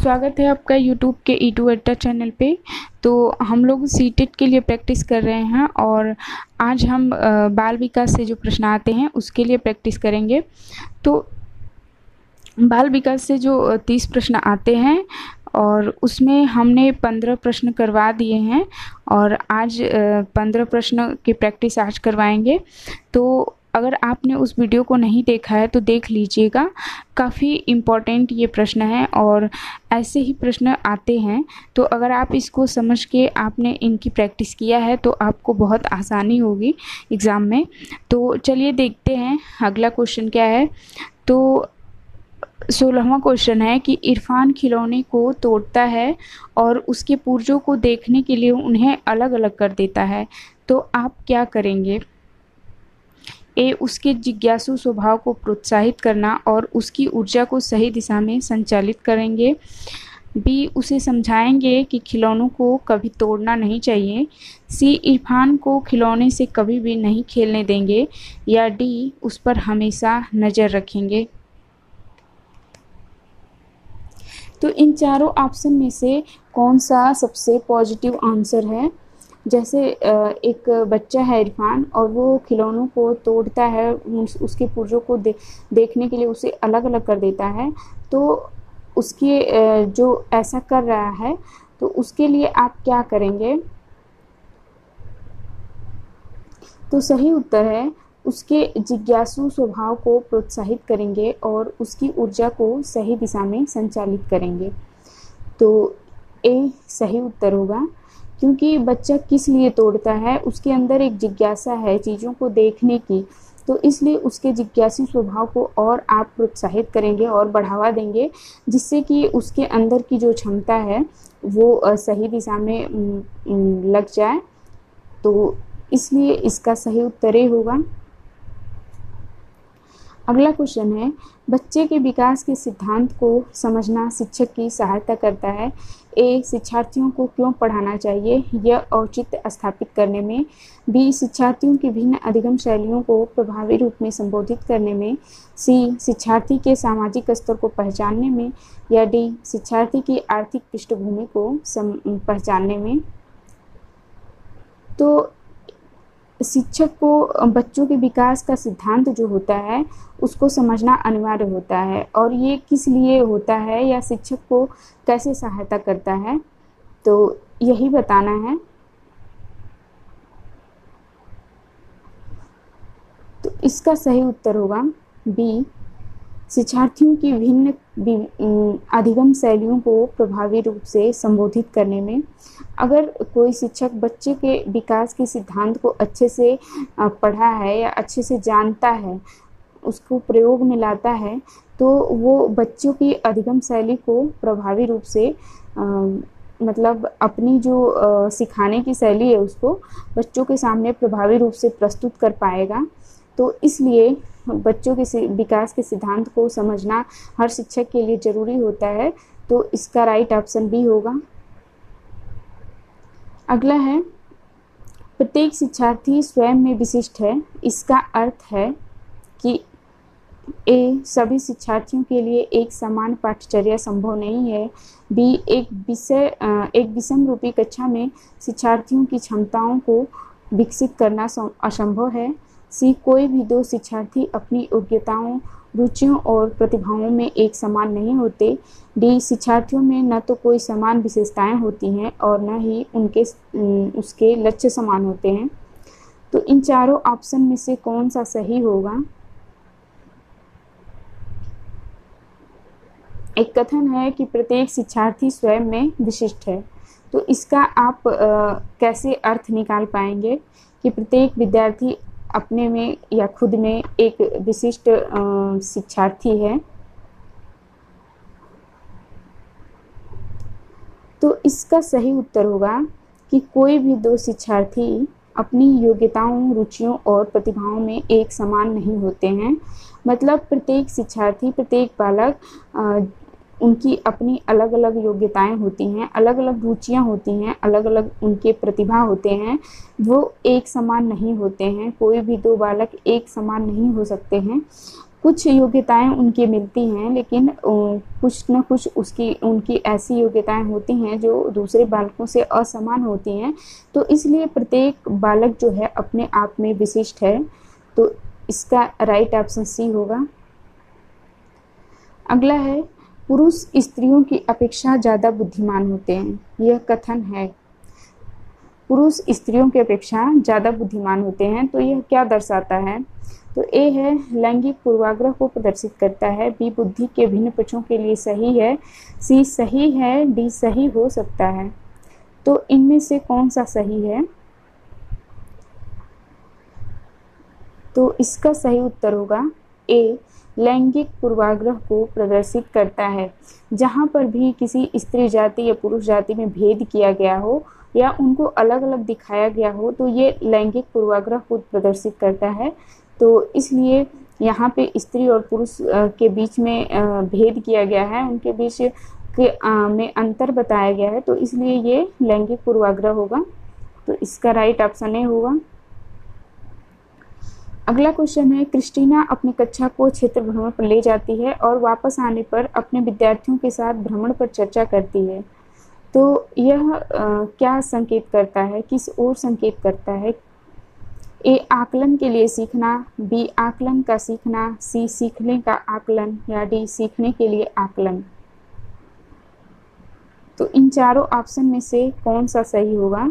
स्वागत है आपका यूट्यूब के E2 अड्डा चैनल पे। तो हम लोग सीटेट के लिए प्रैक्टिस कर रहे हैं और आज हम बाल विकास से जो प्रश्न आते हैं उसके लिए प्रैक्टिस करेंगे। तो बाल विकास से जो 30 प्रश्न आते हैं और उसमें हमने 15 प्रश्न करवा दिए हैं और आज 15 प्रश्न की प्रैक्टिस आज करवाएंगे। तो अगर आपने उस वीडियो को नहीं देखा है तो देख लीजिएगा, काफ़ी इम्पॉर्टेंट ये प्रश्न है और ऐसे ही प्रश्न आते हैं। तो अगर आप इसको समझ के आपने इनकी प्रैक्टिस किया है तो आपको बहुत आसानी होगी एग्ज़ाम में। तो चलिए देखते हैं अगला क्वेश्चन क्या है। तो 16वां क्वेश्चन है कि इरफान खिलौने को तोड़ता है और उसके पुर्जों को देखने के लिए उन्हें अलग अलग कर देता है, तो आप क्या करेंगे? ए, उसके जिज्ञासु स्वभाव को प्रोत्साहित करना और उसकी ऊर्जा को सही दिशा में संचालित करेंगे। बी, उसे समझाएंगे कि खिलौनों को कभी तोड़ना नहीं चाहिए। सी, इरफान को खिलौने से कभी भी नहीं खेलने देंगे। या डी, उस पर हमेशा नज़र रखेंगे। तो इन चारों ऑप्शन में से कौन सा सबसे पॉजिटिव आंसर है? जैसे एक बच्चा है इरफान और वो खिलौनों को तोड़ता है, उसके पुर्जों को देखने के लिए उसे अलग अलग कर देता है। तो उसके जो ऐसा कर रहा है तो उसके लिए आप क्या करेंगे? तो सही उत्तर है उसके जिज्ञासु स्वभाव को प्रोत्साहित करेंगे और उसकी ऊर्जा को सही दिशा में संचालित करेंगे। तो ए सही उत्तर होगा, क्योंकि बच्चा किस लिए तोड़ता है, उसके अंदर एक जिज्ञासा है चीज़ों को देखने की, तो इसलिए उसके जिज्ञासु स्वभाव को और आप प्रोत्साहित करेंगे और बढ़ावा देंगे, जिससे कि उसके अंदर की जो क्षमता है वो सही दिशा में लग जाए। तो इसलिए इसका सही उत्तर ए होगा। अगला क्वेश्चन है, बच्चे के विकास के सिद्धांत को समझना शिक्षक की सहायता करता है। ए, शिक्षार्थियों को क्यों पढ़ाना चाहिए, यह औचित्य स्थापित करने में। बी, शिक्षार्थियों की भिन्न अधिगम शैलियों को प्रभावी रूप में संबोधित करने में। सी, शिक्षार्थी के सामाजिक स्तर को पहचानने में। या डी, शिक्षार्थी की आर्थिक पृष्ठभूमि को पहचानने में। तो शिक्षक को बच्चों के विकास का सिद्धांत जो होता है उसको समझना अनिवार्य होता है, और ये किस लिए होता है या शिक्षक को कैसे सहायता करता है, तो यही बताना है। तो इसका सही उत्तर होगा बी, शिक्षार्थियों की भिन्न अधिगम शैलियों को प्रभावी रूप से संबोधित करने में। अगर कोई शिक्षक बच्चे के विकास के सिद्धांत को अच्छे से पढ़ा है या अच्छे से जानता है, उसको प्रयोग में लाता है, तो वो बच्चों की अधिगम शैली को प्रभावी रूप से मतलब अपनी जो सिखाने की शैली है उसको बच्चों के सामने प्रभावी रूप से प्रस्तुत कर पाएगा। तो इसलिए बच्चों के विकास के सिद्धांत को समझना हर शिक्षक के लिए ज़रूरी होता है। तो इसका राइट ऑप्शन बी होगा। अगला है, प्रत्येक शिक्षार्थी स्वयं में विशिष्ट है। इसका अर्थ है कि ए, सभी शिक्षार्थियों के लिए एक समान पाठ्यचर्या संभव नहीं है। बी, एक विषम रूपी कक्षा में शिक्षार्थियों की क्षमताओं को विकसित करना असंभव है। सी, कोई भी दो शिक्षार्थी अपनी योग्यताओं, रुचियों और प्रतिभाओं में एक समान नहीं होते। डी, शिक्षार्थियों में न तो कोई समान विशेषताएं होती हैं और न ही उसके लक्ष्य समान होते हैं। तो इन चारों ऑप्शन में से कौन सा सही होगा? एक कथन है कि प्रत्येक शिक्षार्थी स्वयं में विशिष्ट है। तो इसका आप कैसे अर्थ निकाल पाएंगे कि प्रत्येक विद्यार्थी अपने में या खुद में एक विशिष्ट शिक्षार्थी है? तो इसका सही उत्तर होगा कि कोई भी दो शिक्षार्थी अपनी योग्यताओं, रुचियों और प्रतिभाओं में एक समान नहीं होते हैं। मतलब प्रत्येक शिक्षार्थी, प्रत्येक बालक उनकी अपनी अलग अलग योग्यताएं होती हैं, अलग अलग रुचियां होती हैं, अलग अलग उनके प्रतिभा होते हैं, वो एक समान नहीं होते हैं। कोई भी दो बालक एक समान नहीं हो सकते हैं। कुछ योग्यताएं उनकी मिलती हैं, लेकिन कुछ न कुछ उनकी ऐसी योग्यताएं होती हैं जो दूसरे बालकों से असमान होती हैं। तो इसलिए प्रत्येक बालक जो है अपने आप में विशिष्ट है। तो इसका राइट ऑप्शन सी होगा। अगला है, पुरुष स्त्रियों की अपेक्षा ज़्यादा बुद्धिमान होते हैं। यह कथन है, पुरुष स्त्रियों की अपेक्षा ज़्यादा बुद्धिमान होते हैं। तो यह क्या दर्शाता है? तो ए है, लैंगिक पूर्वाग्रह को प्रदर्शित करता है। बी, बुद्धि के भिन्न पक्षों के लिए सही है। सी, सही है। डी, सही हो सकता है। तो इनमें से कौन सा सही है? तो इसका सही उत्तर होगा ए, लैंगिक पूर्वाग्रह को प्रदर्शित करता है। जहाँ पर भी किसी स्त्री जाति या पुरुष जाति में भेद किया गया हो या उनको अलग अलग दिखाया गया हो, तो ये लैंगिक पूर्वाग्रह को प्रदर्शित करता है। तो इसलिए यहाँ पे स्त्री और पुरुष के बीच में भेद किया गया है, उनके बीच में अंतर बताया गया है। तो इसलिए ये लैंगिक पूर्वाग्रह होगा। तो इसका राइट ऑप्शन ए होगा। अगला क्वेश्चन है, क्रिस्टीना अपनी कक्षा को क्षेत्र भ्रमण पर ले जाती है और वापस आने पर अपने विद्यार्थियों के साथ भ्रमण पर चर्चा करती है। तो यह क्या संकेत करता है, किस ओर संकेत करता है? ए, आकलन के लिए सीखना। बी, आकलन का सीखना। सी, सीखने का आकलन। या डी, सीखने के लिए आकलन। तो इन चारों ऑप्शन में से कौन सा सही होगा?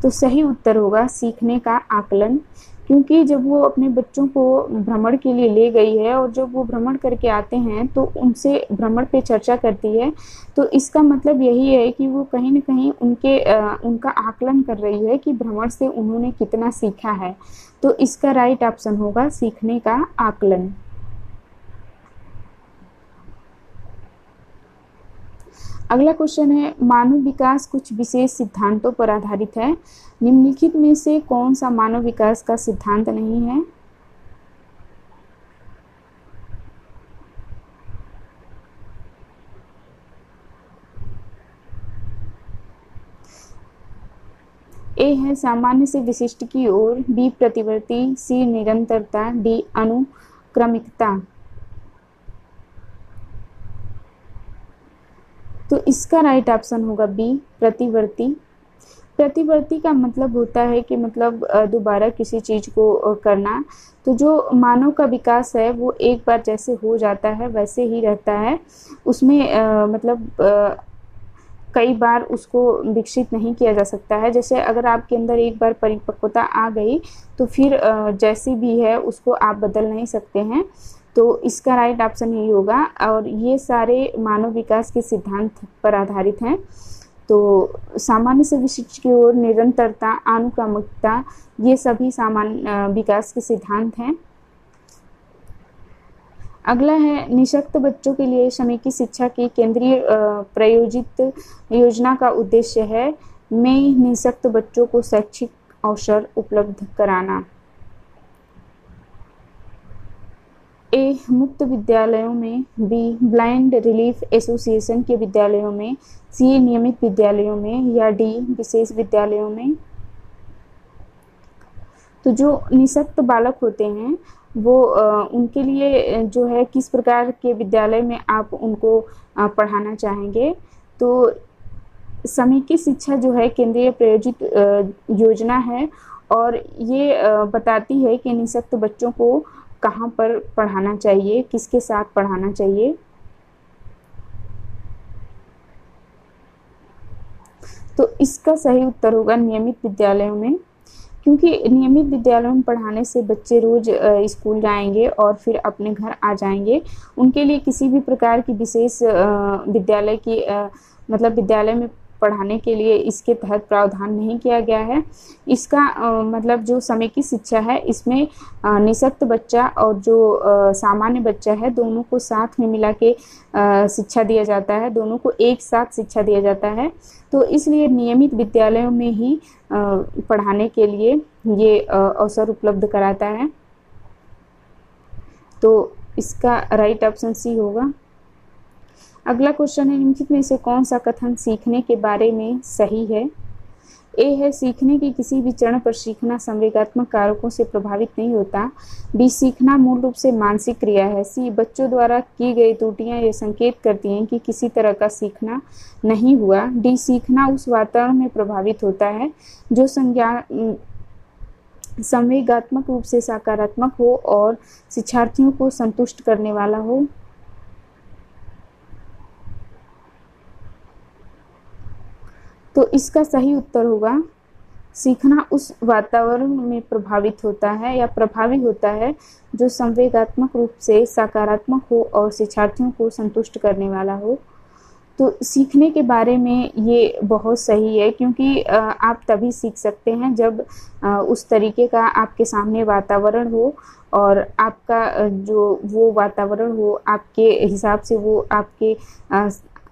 तो सही उत्तर होगा सीखने का आकलन, क्योंकि जब वो अपने बच्चों को भ्रमण के लिए ले गई है और जब वो भ्रमण करके आते हैं तो उनसे भ्रमण पे चर्चा करती है, तो इसका मतलब यही है कि वो कहीं न कहीं उनका आकलन कर रही है कि भ्रमण से उन्होंने कितना सीखा है। तो इसका राइट ऑप्शन होगा सीखने का आकलन। अगला क्वेश्चन है, मानव विकास कुछ विशेष सिद्धांतों पर आधारित है। निम्नलिखित में से कौन सा मानव विकास का सिद्धांत नहीं है? ए है, सामान्य से विशिष्ट की ओर। बी, प्रतिवर्ती। सी, निरंतरता। डी, अनुक्रमिकता। तो इसका राइट ऑप्शन होगा बी, प्रतिवर्ती। प्रतिवर्ती का मतलब होता है कि मतलब दोबारा किसी चीज़ को करना। तो जो मानव का विकास है वो एक बार जैसे हो जाता है वैसे ही रहता है, उसमें मतलब कई बार उसको विकसित नहीं किया जा सकता है। जैसे अगर आपके अंदर एक बार परिपक्वता आ गई तो फिर जैसी भी है उसको आप बदल नहीं सकते हैं। तो इसका राइट ऑप्शन यही होगा। और ये सारे मानव विकास के सिद्धांत पर आधारित हैं। तो सामान्य से विशिष्ट की ओर, निरंतरता, अनुक्रमिकता, ये सभी सामान्य विकास के सिद्धांत हैं। अगला है, निःशक्त बच्चों के लिए समेकित शिक्षा की केंद्रीय प्रायोजित योजना का उद्देश्य है में निःशक्त बच्चों को शैक्षिक अवसर उपलब्ध कराना। ए, मुक्त विद्यालयों में। बी, ब्लाइंड रिलीफ एसोसिएशन के विद्यालयों में। सी, नियमित विद्यालयों में। या डी, विशेष विद्यालयों में। तो जो निःशक्त बालक होते हैं वो उनके लिए जो है किस प्रकार के विद्यालय में आप उनको पढ़ाना चाहेंगे? तो समेकित शिक्षा जो है केंद्रीय प्रायोजित योजना है और ये बताती है कि निःशक्त बच्चों को कहाँ पर पढ़ाना चाहिए, किसके साथ पढ़ाना चाहिए। तो इसका सही उत्तर होगा नियमित विद्यालयों में, क्योंकि नियमित विद्यालयों में पढ़ाने से बच्चे रोज स्कूल जाएंगे और फिर अपने घर आ जाएंगे। उनके लिए किसी भी प्रकार की विशेष विद्यालय की मतलब विद्यालय में पढ़ाने के लिए इसके तहत प्रावधान नहीं किया गया है। इसका मतलब जो समेकित शिक्षा है इसमें निःशक्त बच्चा और जो सामान्य बच्चा है दोनों को साथ में मिला के शिक्षा दिया जाता है, दोनों को एक साथ शिक्षा दिया जाता है। तो इसलिए नियमित विद्यालयों में ही पढ़ाने के लिए ये अवसर उपलब्ध कराता है। तो इसका राइट ऑप्शन सी होगा। अगला क्वेश्चन है, निम्नलिखित में से कौन सा कथन सीखने के बारे में सही है? ए है सीखने के किसी भी चरण पर सीखना संवेगात्मक कारकों से प्रभावित नहीं होता। बी सीखना मूल रूप से मानसिक क्रिया है। सी बच्चों द्वारा की गई त्रुटियां ये संकेत करती हैं कि किसी तरह का सीखना नहीं हुआ। डी सीखना उस वातावरण में प्रभावित होता है जो संवेगात्मक रूप से सकारात्मक हो और शिक्षार्थियों को संतुष्ट करने वाला हो। तो इसका सही उत्तर होगा सीखना उस वातावरण में प्रभावित होता है या प्रभावी होता है जो संवेगात्मक रूप से सकारात्मक हो और शिक्षार्थियों को संतुष्ट करने वाला हो। तो सीखने के बारे में ये बहुत सही है, क्योंकि आप तभी सीख सकते हैं जब उस तरीके का आपके सामने वातावरण हो और आपका जो वो वातावरण हो आपके हिसाब से वो आपके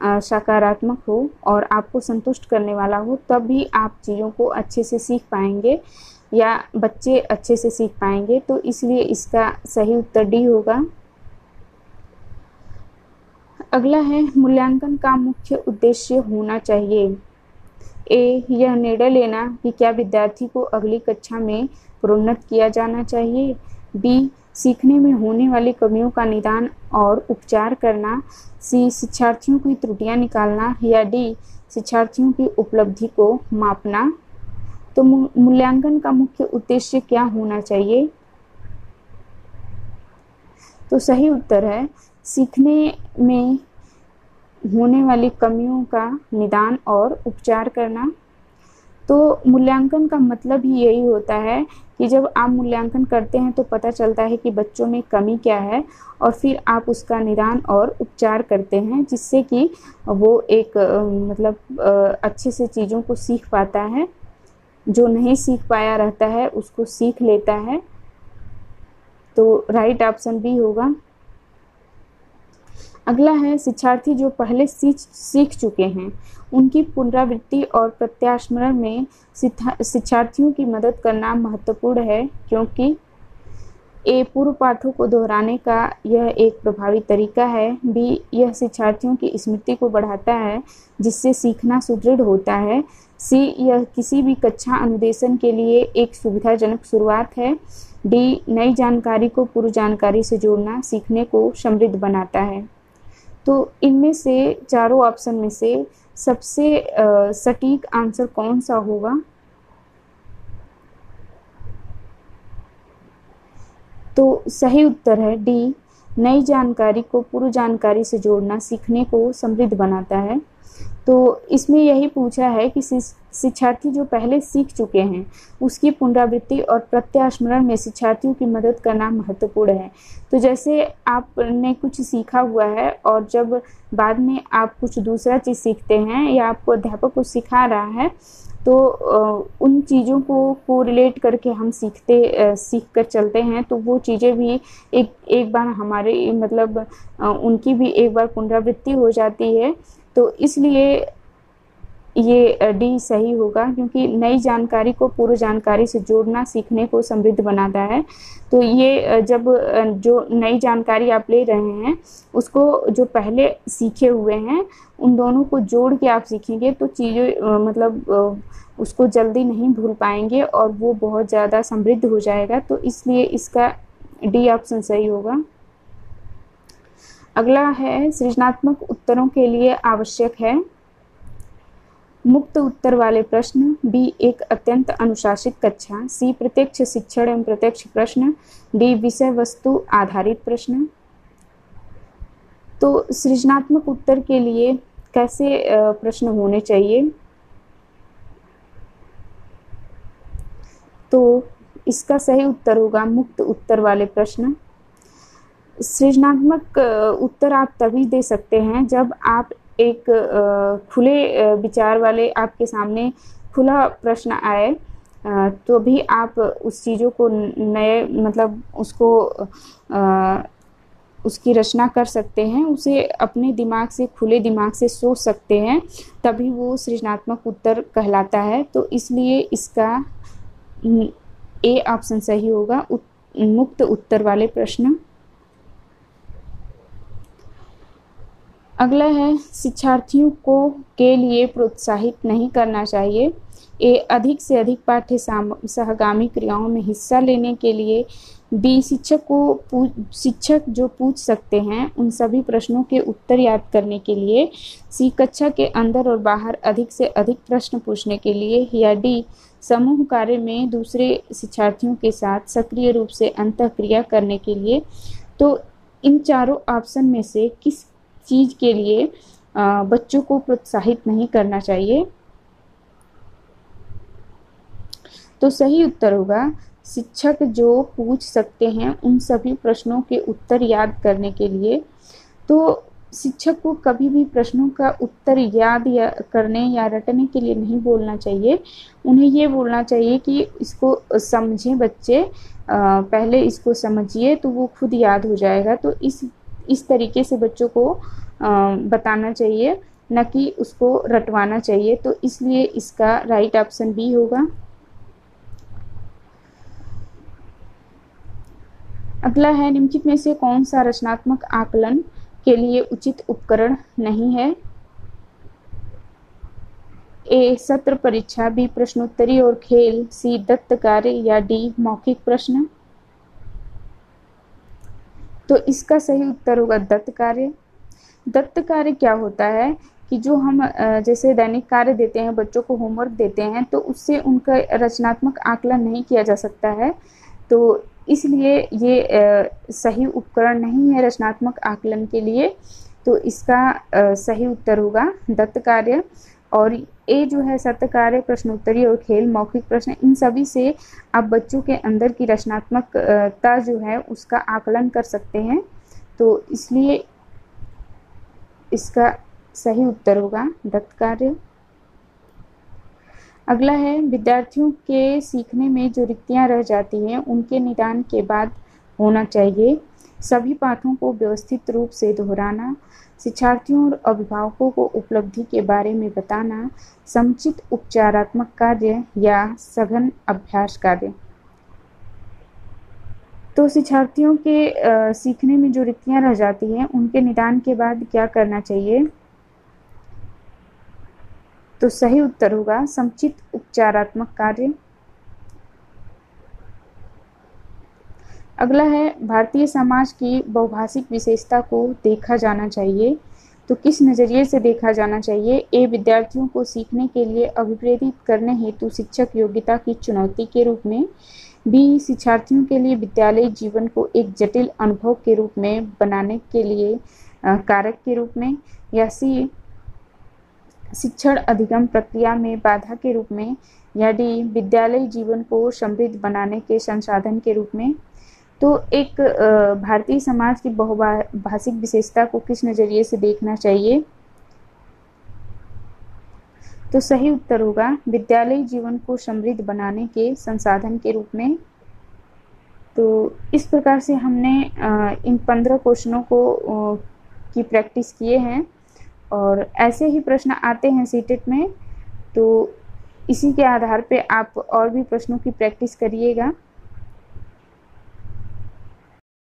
सकारात्मक हो और आपको संतुष्ट करने वाला हो, तब भी आप चीज़ों को अच्छे से सीख पाएंगे या बच्चे अच्छे से सीख पाएंगे। तो इसलिए इसका सही उत्तर डी होगा। अगला है मूल्यांकन का मुख्य उद्देश्य होना चाहिए। ए यह निर्णय लेना कि क्या विद्यार्थी को अगली कक्षा में प्रोन्नत किया जाना चाहिए। बी सीखने में होने वाली कमियों का निदान और उपचार करना। सी शिक्षार्थियों की त्रुटियां निकालना। या डी शिक्षार्थियों की उपलब्धि को मापना। तो मूल्यांकन का मुख्य उद्देश्य क्या होना चाहिए? तो सही उत्तर है सीखने में होने वाली कमियों का निदान और उपचार करना। तो मूल्यांकन का मतलब ही यही होता है कि जब आप मूल्यांकन करते हैं तो पता चलता है कि बच्चों में कमी क्या है और फिर आप उसका निदान और उपचार करते हैं, जिससे कि वो एक अच्छे से चीज़ों को सीख पाता है। जो नहीं सीख पाया रहता है उसको सीख लेता है। तो राइट ऑप्शन बी होगा। अगला है शिक्षार्थी जो पहले सीख चुके हैं उनकी पुनरावृत्ति और प्रत्यास्मरण में शिक्षार्थियों की मदद करना महत्वपूर्ण है, क्योंकि ए पूर्व पाठों को दोहराने का यह एक प्रभावी तरीका है। बी यह शिक्षार्थियों की स्मृति को बढ़ाता है जिससे सीखना सुदृढ़ होता है। सी यह किसी भी कक्षा अनुदेशन के लिए एक सुविधाजनक शुरुआत है। डी नई जानकारी को पूर्व जानकारी से जोड़ना सीखने को समृद्ध बनाता है। तो इनमें से चारों ऑप्शन में से सबसे सटीक आंसर कौन सा होगा? तो सही उत्तर है डी नई जानकारी को पूर्व जानकारी से जोड़ना सीखने को समृद्ध बनाता है। तो इसमें यही पूछा है कि शिक्षार्थी जो पहले सीख चुके हैं उसकी पुनरावृत्ति और प्रत्यास्मरण में शिक्षार्थियों की मदद करना महत्वपूर्ण है। तो जैसे आपने कुछ सीखा हुआ है और जब बाद में आप कुछ दूसरा चीज़ सीखते हैं या आपको अध्यापक कुछ सिखा रहा है तो उन चीज़ों को रिलेट करके हम सीख कर चलते हैं, तो वो चीज़ें भी एक बार हमारे उनकी भी एक बार पुनरावृत्ति हो जाती है। तो इसलिए ये डी सही होगा, क्योंकि नई जानकारी को पूर्व जानकारी से जोड़ना सीखने को समृद्ध बनाता है। तो ये जब जो नई जानकारी आप ले रहे हैं उसको जो पहले सीखे हुए हैं उन दोनों को जोड़ के आप सीखेंगे तो चीज़ें उसको जल्दी नहीं भूल पाएंगे और वो बहुत ज़्यादा समृद्ध हो जाएगा। तो इसलिए इसका डी ऑप्शन सही होगा। अगला है सृजनात्मक उत्तरों के लिए आवश्यक है मुक्त उत्तर वाले प्रश्न। बी एक अत्यंत अनुशासित कक्षा। सी प्रत्यक्ष शिक्षण एवं प्रत्यक्ष प्रश्न। डी विषय वस्तु आधारित प्रश्न। तो सृजनात्मक उत्तर के लिए कैसे प्रश्न होने चाहिए? तो इसका सही उत्तर होगा मुक्त उत्तर वाले प्रश्न। सृजनात्मक उत्तर आप तभी दे सकते हैं जब आप एक खुले विचार वाले आपके सामने खुला प्रश्न आए, तो भी आप उस चीज़ों को नए उसको उसकी रचना कर सकते हैं, उसे अपने दिमाग से खुले दिमाग से सोच सकते हैं, तभी वो सृजनात्मक उत्तर कहलाता है। तो इसलिए इसका ए ऑप्शन सही होगा मुक्त उत्तर वाले प्रश्न। अगला है शिक्षार्थियों को के लिए प्रोत्साहित नहीं करना चाहिए। ए अधिक से अधिक पाठ्य सहगामी क्रियाओं में हिस्सा लेने के लिए। बी शिक्षक जो पूछ सकते हैं उन सभी प्रश्नों के उत्तर याद करने के लिए। सी कक्षा के अंदर और बाहर अधिक से अधिक प्रश्न पूछने के लिए। या डी समूह कार्य में दूसरे शिक्षार्थियों के साथ सक्रिय रूप से अंतःक्रिया करने के लिए। तो इन चारों ऑप्शन में से किस चीज़ के लिए बच्चों को प्रोत्साहित नहीं करना चाहिए? तो सही उत्तर होगा शिक्षक जो पूछ सकते हैं उन सभी प्रश्नों के उत्तर याद करने के लिए। तो शिक्षक को कभी भी प्रश्नों का उत्तर याद करने या रटने के लिए नहीं बोलना चाहिए। उन्हें ये बोलना चाहिए कि इसको समझें बच्चे, पहले इसको समझिए तो वो खुद याद हो जाएगा। तो इस तरीके से बच्चों को बताना चाहिए, न कि उसको रटवाना चाहिए। तो इसलिए इसका राइट ऑप्शन बी होगा। अगला है निम्नलिखित में से कौन सा रचनात्मक आकलन के लिए उचित उपकरण नहीं है? ए सत्र परीक्षा, बी प्रश्नोत्तरी और खेल, सी दत्त कार्य या डी मौखिक प्रश्न। तो इसका सही उत्तर होगा दत्त कार्य। दत्त कार्य क्या होता है कि जो हम जैसे दैनिक कार्य देते हैं, बच्चों को होमवर्क देते हैं, तो उससे उनका रचनात्मक आकलन नहीं किया जा सकता है। तो इसलिए ये सही उपकरण नहीं है रचनात्मक आकलन के लिए। तो इसका सही उत्तर होगा दत्त कार्य। और ए जो है सत्य कार्य, प्रश्नोत्तरी और खेल, मौखिक प्रश्न, इन सभी से आप बच्चों के अंदर की रचनात्मकता जो है उसका आकलन कर सकते हैं। तो इसलिए इसका सही उत्तर होगा दत्त कार्य। अगला है विद्यार्थियों के सीखने में जो रिक्तियां रह जाती हैं उनके निदान के बाद होना चाहिए। सभी पाठों को व्यवस्थित रूप से दोहराना, शिक्षार्थियों और अभिभावकों को उपलब्धि के बारे में बताना, समुचित उपचारात्मक कार्य या सघन अभ्यास कार्य। तो शिक्षार्थियों के सीखने में जो रिक्तियां रह जाती हैं उनके निदान के बाद क्या करना चाहिए? तो सही उत्तर होगा समुचित उपचारात्मक कार्य। अगला है भारतीय समाज की बहुभाषिक विशेषता को देखा जाना चाहिए। तो किस नज़रिए से देखा जाना चाहिए? ए विद्यार्थियों को सीखने के लिए अभिप्रेरित करने हेतु शिक्षक योग्यता की चुनौती के रूप में। बी शिक्षार्थियों के लिए विद्यालय जीवन को एक जटिल अनुभव के रूप में बनाने के लिए कारक के रूप में। या सी शिक्षण अधिगम प्रक्रिया में बाधा के रूप में। या डी विद्यालय जीवन को समृद्ध बनाने के संसाधन के रूप में। तो एक भारतीय समाज की बहुभाषिक विशेषता को किस नज़रिए से देखना चाहिए? तो सही उत्तर होगा विद्यालय जीवन को समृद्ध बनाने के संसाधन के रूप में। तो इस प्रकार से हमने इन 15 क्वेश्चनों को की प्रैक्टिस किए हैं और ऐसे ही प्रश्न आते हैं सीटेट में। तो इसी के आधार पे आप और भी प्रश्नों की प्रैक्टिस करिएगा।